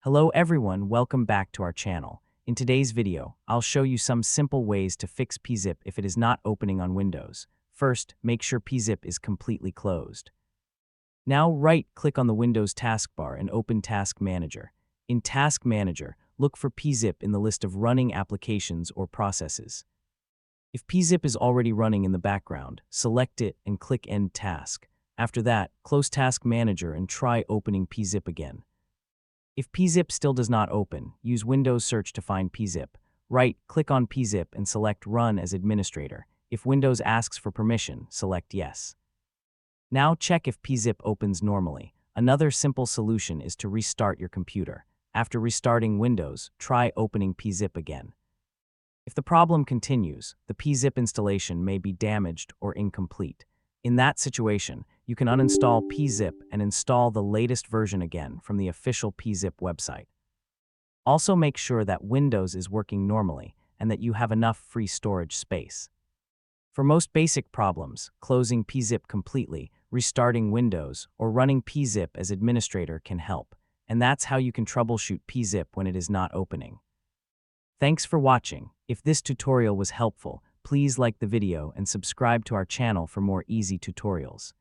Hello everyone, welcome back to our channel. In today's video, I'll show you some simple ways to fix PeaZip if it is not opening on Windows. First, make sure PeaZip is completely closed. Now right-click on the Windows taskbar and open Task Manager. In Task Manager, look for PeaZip in the list of running applications or processes. If PeaZip is already running in the background, select it and click End Task. After that, close Task Manager and try opening PeaZip again. If PeaZip still does not open, use Windows Search to find PeaZip. Right-click on PeaZip and select Run as Administrator. If Windows asks for permission, select Yes. Now check if PeaZip opens normally. Another simple solution is to restart your computer. After restarting Windows, try opening PeaZip again. If the problem continues, the PeaZip installation may be damaged or incomplete. In that situation, you can uninstall PeaZip and install the latest version again from the official PeaZip website. Also make sure that Windows is working normally and that you have enough free storage space. For most basic problems, closing PeaZip completely, restarting Windows, or running PeaZip as administrator can help, and that's how you can troubleshoot PeaZip when it is not opening. Thanks for watching. If this tutorial was helpful, please like the video and subscribe to our channel for more easy tutorials.